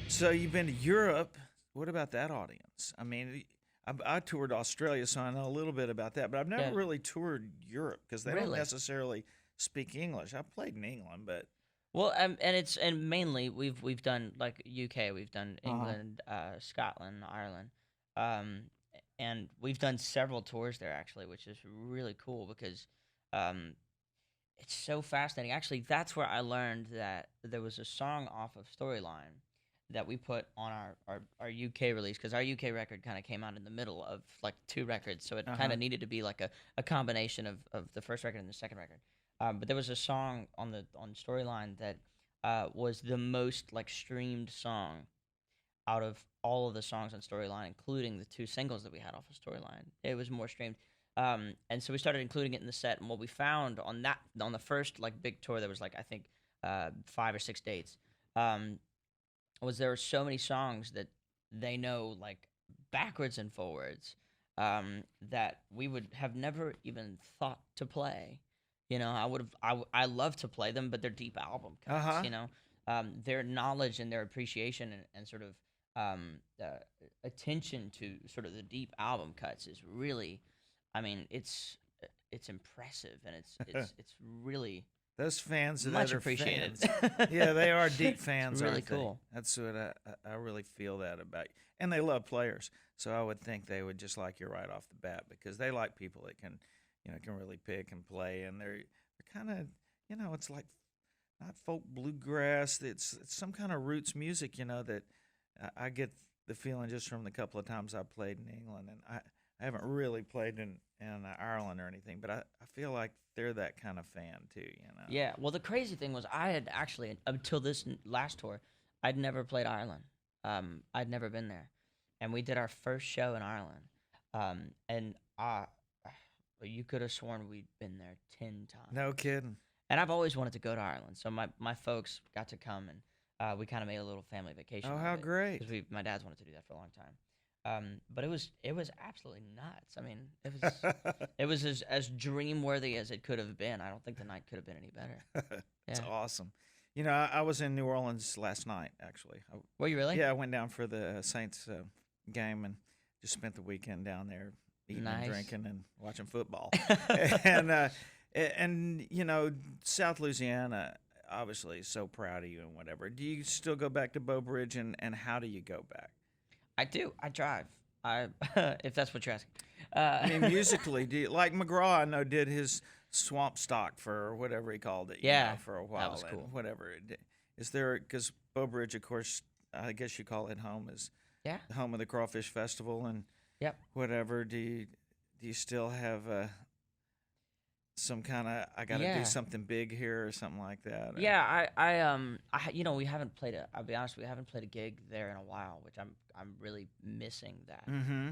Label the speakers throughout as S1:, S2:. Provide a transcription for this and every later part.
S1: So you've been to Europe. What about that audience? I mean, I toured Australia, so I know a little bit about that, but I've never
S2: Yeah,
S1: really toured Europe because they don't
S2: really.
S1: necessarily speak English. I played in England, but
S2: Well, and mainly we've done like UK, we've done
S1: uh-huh.
S2: England, Scotland, Ireland, um, and we've done several tours there actually, which is really cool because um, it's so fascinating. Actually, that's where I learned that there was a song off of Storyline that we put on our UK release because our UK record kind of came out in the middle of like two records, so it kind
S1: Uh-huh.
S2: of needed to be like a combination of the first record and the second record. But there was a song on Storyline that was the most like streamed song out of all of the songs on Storyline, including the two singles that we had off of Storyline. It was more streamed. And so we started including it in the set. And what we found on the first like big tour, there was like I think 5 or 6 dates. Um, was there were so many songs that they know like backwards and forwards that we would have never even thought to play. I would have I love to play them, but they're deep album cuts.
S1: Uh-huh.
S2: Their knowledge and their appreciation and sort of attention to sort of the deep album cuts is really, I mean, it's impressive and it's really
S1: Those fans that
S2: much
S1: are
S2: appreciated.
S1: fans, yeah, they are deep
S2: It's
S1: fans,
S2: really
S1: aren't they?
S2: cool.
S1: That's what I really feel that about you. And they love players, so I would think they would just like you right off the bat because they like people that can really pick and play, and they're kind of, it's like not folk bluegrass. It's some kind of roots music, that I get the feeling just from the couple of times I played in England, and I haven't really played in Ireland or anything, but I feel like they're that kind of fan too.
S2: Yeah, well, the crazy thing was I had actually until this last tour, I'd never played Ireland. I'd never been there, and we did our first show in Ireland. And you could have sworn we'd been there 10 times.
S1: No kidding.
S2: And I've always wanted to go to Ireland, so my folks got to come, and we kind of made a little family vacation
S1: Oh,
S2: out of
S1: how
S2: it
S1: great.
S2: because we my dad's wanted to do that for a long time. But it was absolutely nuts. I mean, it was as dream worthy as it could have been. I don't think the night could have been any better.
S1: It's
S2: Yeah.
S1: awesome. I was in New Orleans last night, actually.
S2: Were you really?
S1: Yeah, I went down for the Saints game and just spent the weekend down there eating and
S2: Nice.
S1: drinking and watching football. and South Louisiana, obviously, is so proud of you and whatever. Do you still go back to Bow Bridge, and how do you go back?
S2: I do. I drive. I if that's what you're asking.
S1: I mean, musically, like McGraw, I know, did his Swamp Stock for whatever he called it,
S2: Yeah,
S1: for a
S2: that
S1: while,
S2: was
S1: and
S2: cool.
S1: whatever. Is there, because Bow Bridge, of course, I guess you call it home, is
S2: Yeah.
S1: the home of the Crawfish Festival and
S2: Yep.
S1: whatever. Do you still have some kind of, I got to do
S2: Yeah.
S1: something big here or something like that? Or?
S2: Yeah. We haven't played a. I'll be honest, we haven't played a gig there in a while, which I'm really missing that.
S1: Mm-hmm.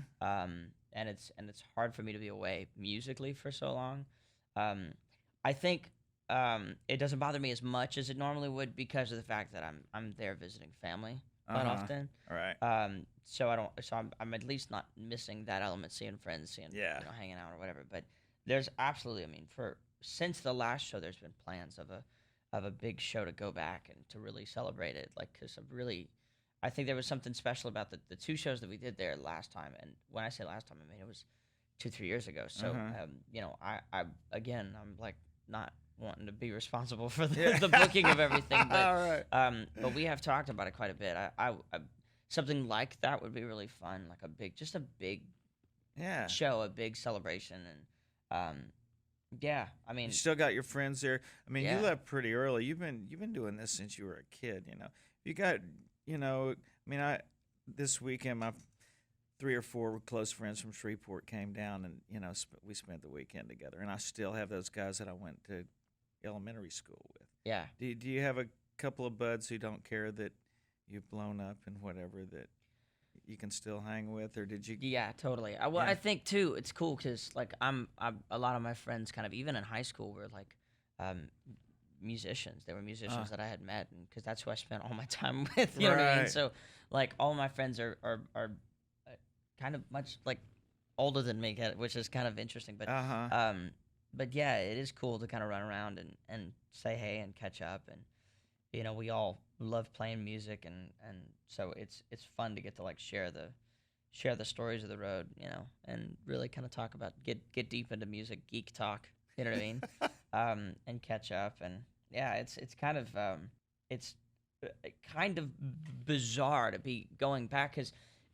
S2: And it's hard for me to be away musically for so long. Um, I think it doesn't bother me as much as it normally would because of the fact that I'm there visiting family quite
S1: Uh-huh.
S2: often.
S1: All right.
S2: So I don't. So I'm at least not missing that element, seeing friends, seeing
S1: Yeah.
S2: hanging out or whatever. But there's absolutely. I mean, for since the last show, there's been plans of a big show to go back and to really celebrate it. Like, because I think there was something special about the two shows that we did there last time. And when I say last time, I mean it was 2 3 years ago. So
S1: Uh-huh.
S2: I again, I'm like not wanting to be responsible for
S1: Yeah.
S2: the booking of everything,
S1: All right.
S2: but we have talked about it quite a bit. I something like that would be really fun, like just a big
S1: Yeah.
S2: show, a big celebration, and yeah, I
S1: You
S2: mean,
S1: still got your friends there. I mean, you
S2: yeah,
S1: left pretty early. You've been doing this since you were a kid. You got, I mean, I this weekend my 3 or 4 close friends from Shreveport came down, and we spent the weekend together. And I still have those guys that I went to elementary school with.
S2: yeah.
S1: Do you have a couple of buds who don't care that you've blown up and whatever that you can still hang with, or did you?
S2: Yeah, totally. Well,
S1: Yeah.
S2: I think too, it's cool because like I'm a lot of my friends, kind of even in high school, were like um, musicians. They were
S1: Uh,
S2: musicians that I had met, and because that's who I spent all my time with. You know what I mean?
S1: right.
S2: So like all my friends are kind of much like older than me, which is kind of interesting.
S1: Uh huh.
S2: But yeah, it is cool to kind of run around and say hey and catch up, and we all love playing music, and so it's fun to get to like share the stories of the road, and really kind of talk about get deep into music, geek talk, you know what I mean, and catch up, and yeah, it's kind of it's kind of bizarre to be going back because,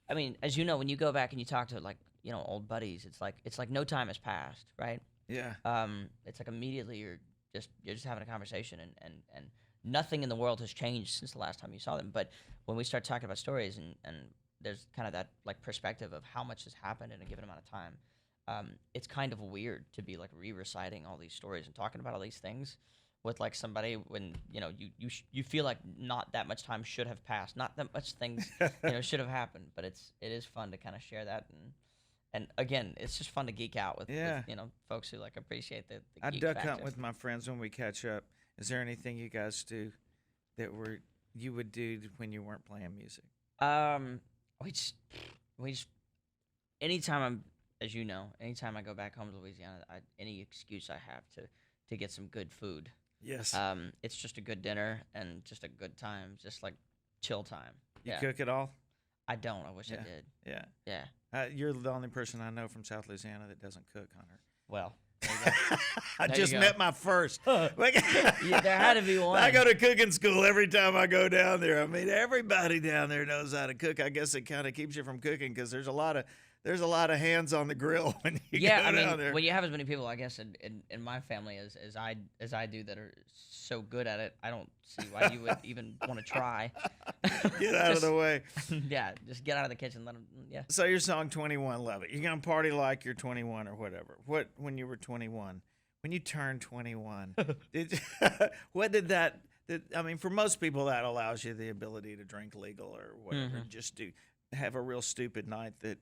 S2: I mean, as you know, when you go back and you talk to like old buddies, it's like no time has passed, right?
S1: Yeah.
S2: It's like immediately you're just having a conversation, and nothing in the world has changed since the last time you saw them. But when we start talking about stories, and there's kind of that like perspective of how much has happened in a given amount of time, it's kind of weird to be like reciting all these stories and talking about all these things with like somebody when you feel like not that much time should have passed, not that much things should have happened. But it is fun to kind of share that, and again, it's just fun to geek out with,
S1: Yeah.
S2: with folks who like appreciate the
S1: I
S2: geek
S1: duck
S2: factor.
S1: hunt with my friends when we catch up. Is there anything you guys do that you would do when you weren't playing music?
S2: We just anytime as you know, anytime I go back home to Louisiana, any excuse I have to get some good food.
S1: Yes.
S2: It's just a good dinner and just a good time, just like chill time.
S1: You
S2: Yeah.
S1: cook at all?
S2: I don't. I wish I
S1: Yeah.
S2: did.
S1: Yeah.
S2: Yeah.
S1: You're the only person I know from South Louisiana that doesn't cook, Hunter.
S2: Well, there you go.
S1: I
S2: There you
S1: just
S2: go.
S1: met my first. Like,
S2: Yeah, there had to be one.
S1: I go to cooking school every time I go down there. I mean, everybody down there knows how to cook. I guess it kind of keeps you from cooking because there's a lot of hands on the grill when you
S2: Yeah,
S1: go
S2: I
S1: down
S2: mean,
S1: there.
S2: when you have as many people, I guess, in my family as I do that are so good at it, I don't see why you would even want to try.
S1: Get out of the
S2: Just-
S1: way.
S2: Yeah, just get out of the kitchen. Let them. Yeah.
S1: So your song 21, love it. You're gonna party like you're 21 or whatever. What when you were 21? When you turned 21, what did that? I mean, for most people, that allows you the ability to drink legal or whatever, and just have a real stupid night that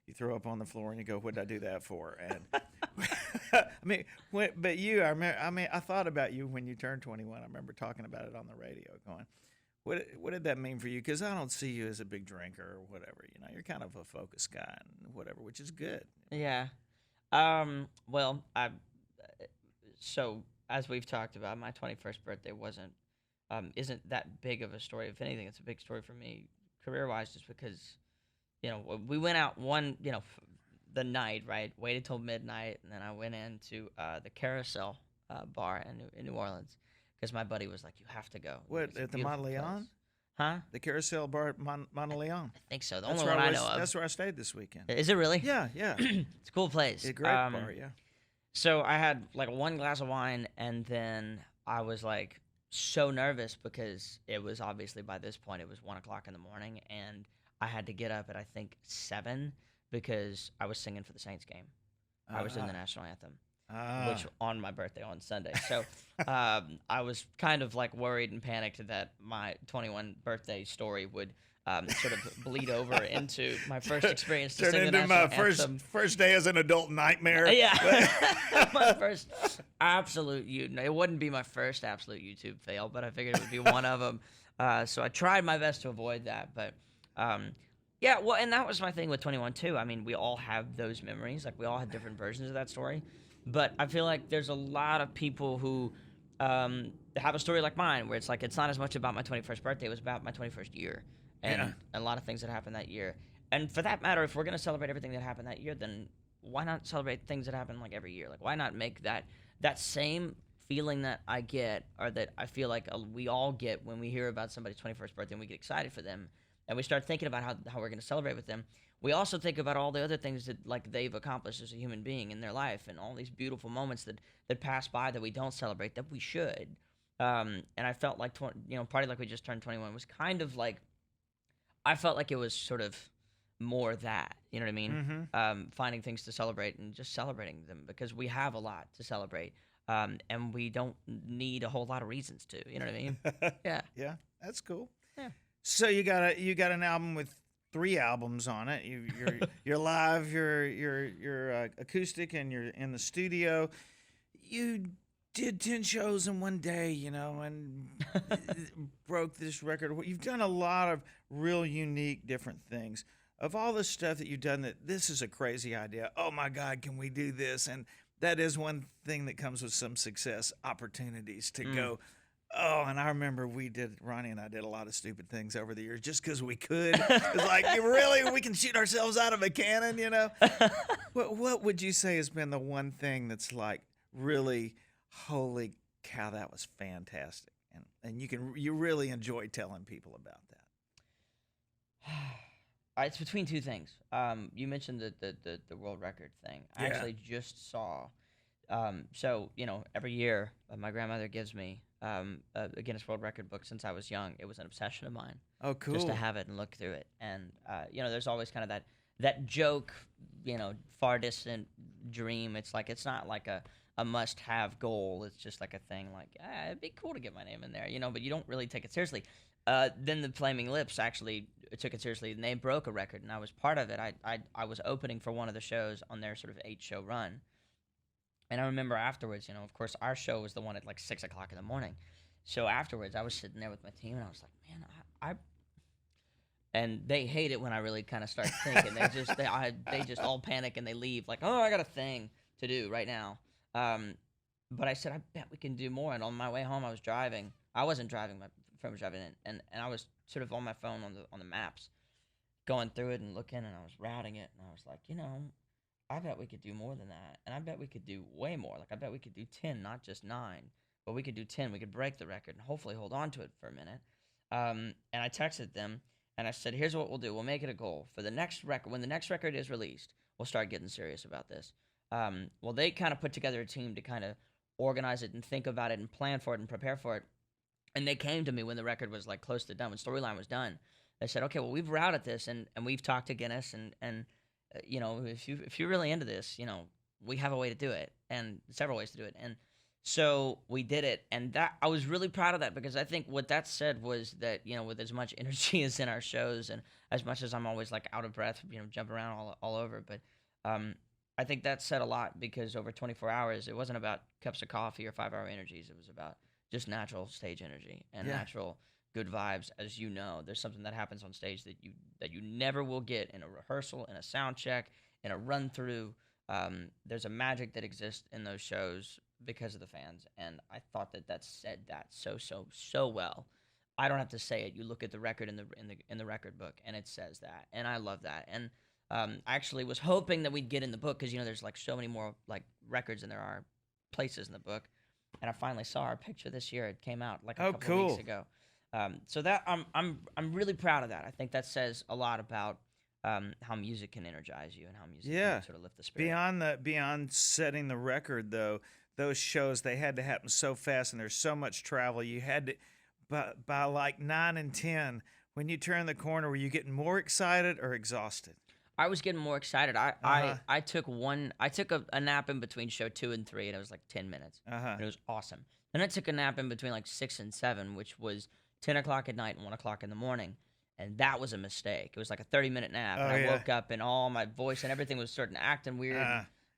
S1: you throw up on the floor and you go, "What did I do that for?" And I mean, but you, I thought about you when you turned 21. I remember talking about it on the radio, going, What did that mean for you? Because I don't see you as a big drinker or whatever. You're kind of a focused guy and whatever, which is good.
S2: Yeah. Well, so as we've talked about, my 21st birthday isn't that big of a story. If anything, it's a big story for me career-wise, just because, we went out the night, right? Waited till midnight, and then I went into the Carousel bar in New Orleans because my buddy was like, "You have to go."
S1: What,
S2: It's a
S1: at the
S2: beautiful
S1: Monteleone?
S2: place. Huh?
S1: The Carousel Bar at Monteleone.
S2: I think so. The
S1: That's
S2: only
S1: where
S2: one I
S1: was-
S2: know of.
S1: That's where I stayed this weekend.
S2: Is it really?
S1: Yeah.
S2: It's a cool place.
S1: A great bar, yeah.
S2: So I had like one glass of wine, and then I was like so nervous because it was obviously by this point it was 1 o'clock in the morning, and I had to get up at I think 7 because I was singing for the Saints game. I was doing the national anthem, which on my birthday on Sunday. So I was kind of like worried and panicked that my 21 birthday story would sort of bleed over into my first experience to
S1: Turn
S2: sing the
S1: into my
S2: national anthem.
S1: first day as an adult nightmare.
S2: Yeah, my first absolute. It wouldn't be my first absolute YouTube fail, but I figured it would be one of them. So I tried my best to avoid that, but yeah. Well, and that was my thing with 21 too. I mean, we all have those memories. Like we all had different versions of that story, but I feel like there's a lot of people who have a story like mine, where it's like it's not as much about my 21st birthday; it was about my 21st year, and a lot of things that happened that year. And for that matter, if we're gonna celebrate everything that happened that year, then why not celebrate things that happen like every year? Like why not make that same feeling that I get, or that I feel like we all get when we hear about somebody's 21st birthday and we get excited for them, and we start thinking about how we're gonna celebrate with them. We also think about all the other things that like they've accomplished as a human being in their life, and all these beautiful moments that pass by that we don't celebrate that we should. And I felt like party like we just turned 21 was kind of like, I felt like it was sort of more that, you know what I mean? Finding things to celebrate and just celebrating them because we have a lot to celebrate, and we don't need a whole lot of reasons to, you know what I mean? Yeah.
S1: Yeah, that's cool.
S2: Yeah.
S1: So you got an album with 3 albums on it. You're live, you're acoustic, and you're in the studio. You did 10 shows in one day, and broke this record. You've done a lot of real unique, different things. Of all the stuff that you've done, that this is a crazy idea. Oh my God, can we do this? And that is one thing that comes with some success, opportunities to go, Oh, and I remember Ronnie and I did a lot of stupid things over the years just because we could. It's like, we can shoot ourselves out of a cannon, you know? What would you say has been the one thing that's like really, holy cow, that was fantastic? And you really enjoy telling people about that.
S2: It's between two things. You mentioned the world record thing. I
S1: Yeah.
S2: actually just saw. So every year my grandmother gives me a Guinness World Record book since I was young. It was an obsession of mine.
S1: Oh, cool.
S2: Just to have it and look through it. And there's always kind of that joke, far distant dream. It's like it's not like a must-have goal. It's just like a thing. Like it'd be cool to get my name in there, but you don't really take it seriously. Then the Flaming Lips actually took it seriously, and they broke a record, and I was part of it. I was opening for one of the shows on their sort of 8-show run. And I remember afterwards, of course, our show was the one at like 6 o'clock in the morning. So afterwards, I was sitting there with my team, and I was like, man, and they hate it when I really kind of start thinking. They just all panic and they leave like, oh, I got a thing to do right now. But I said, I bet we can do more. And on my way home, I was driving. I wasn't driving. My friend was driving in, and I was sort of on my phone on the maps, going through it and looking, and I was routing it, and I was like, I bet we could do more than that, and I bet we could do way more. Like I bet we could do 10, not just 9, but we could do 10. We could break the record and hopefully hold on to it for a minute. And I texted them and I said, here's what we'll do. We'll make it a goal for the next record. When the next record is released, we'll start getting serious about this. Well, they kind of put together a team to kind of organize it and think about it and plan for it and prepare for it. And they came to me when the record was like close to done, when Storyline was done. They said, okay, well, we've routed this and we've talked to Guinness and if you're really into this, we have a way to do it, and several ways to do it. And so we did it, and that I was really proud of that, because I think what that said was that, with as much energy as in our shows and as much as I'm always like out of breath, jumping around all over, but I think that said a lot, because over 24 hours, it wasn't about cups of coffee or 5-hour energies. It was about just natural stage energy and natural good vibes. As you know, there's something that happens on stage that you never will get in a rehearsal, in a sound check, in a run through. There's a magic that exists in those shows because of the fans, and I thought that said that so well. I don't have to say it. You look at the record in the record book, and it says that, and I love that. And I actually was hoping that we'd get in the book, because there's like so many more like records than there are places in the book. And I finally saw our picture this year. It came out like a couple of weeks ago. So that I'm really proud of that. I think that says a lot about how music can energize you and how music can sort of lift the spirit.
S1: Beyond setting the record, though, those shows, they had to happen so fast, and there's so much travel. You had to, by like 9 and 10, when you turn the corner, were you getting more excited or exhausted?
S2: I was getting more excited. I took a nap in between show 2 and 3, and it was like 10 minutes. And it was awesome. Then I took a nap in between like 6 and 7, which was 10 o'clock at night and 1 o'clock in the morning. And that was a mistake. It was like a 30-minute nap. And I woke up, and all my voice and everything was starting acting weird.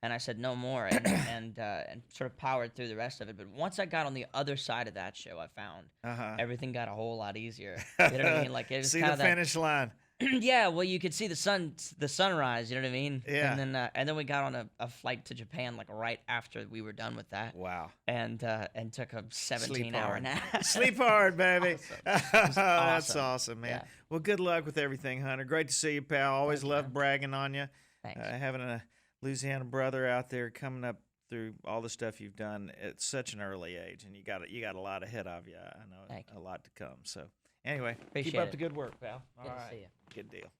S2: And I said, no more, and sort of powered through the rest of it. But once I got on the other side of that show, I found everything got a whole lot easier. You know what I mean? Like, it was
S1: see
S2: kind
S1: the
S2: of that
S1: finish line.
S2: Yeah, well, you could see the sunrise. You know what I mean?
S1: Yeah.
S2: And then we got on a flight to Japan like right after we were done with that.
S1: Wow.
S2: And took a 17-hour nap.
S1: Sleep hard, baby.
S2: Awesome.
S1: That's awesome, man.
S2: Yeah.
S1: Well, good luck with everything, Hunter. Great to see you, pal. Always
S2: Thank you,
S1: love
S2: man.
S1: bragging on you.
S2: Thanks.
S1: Having a Louisiana brother out there coming up through all the stuff you've done at such an early age, and you got a lot ahead of you. I know
S2: Thank you.
S1: a lot to come. So anyway,
S2: Appreciate
S1: keep up
S2: it.
S1: the good work, pal.
S2: Good to see you.
S1: Good deal.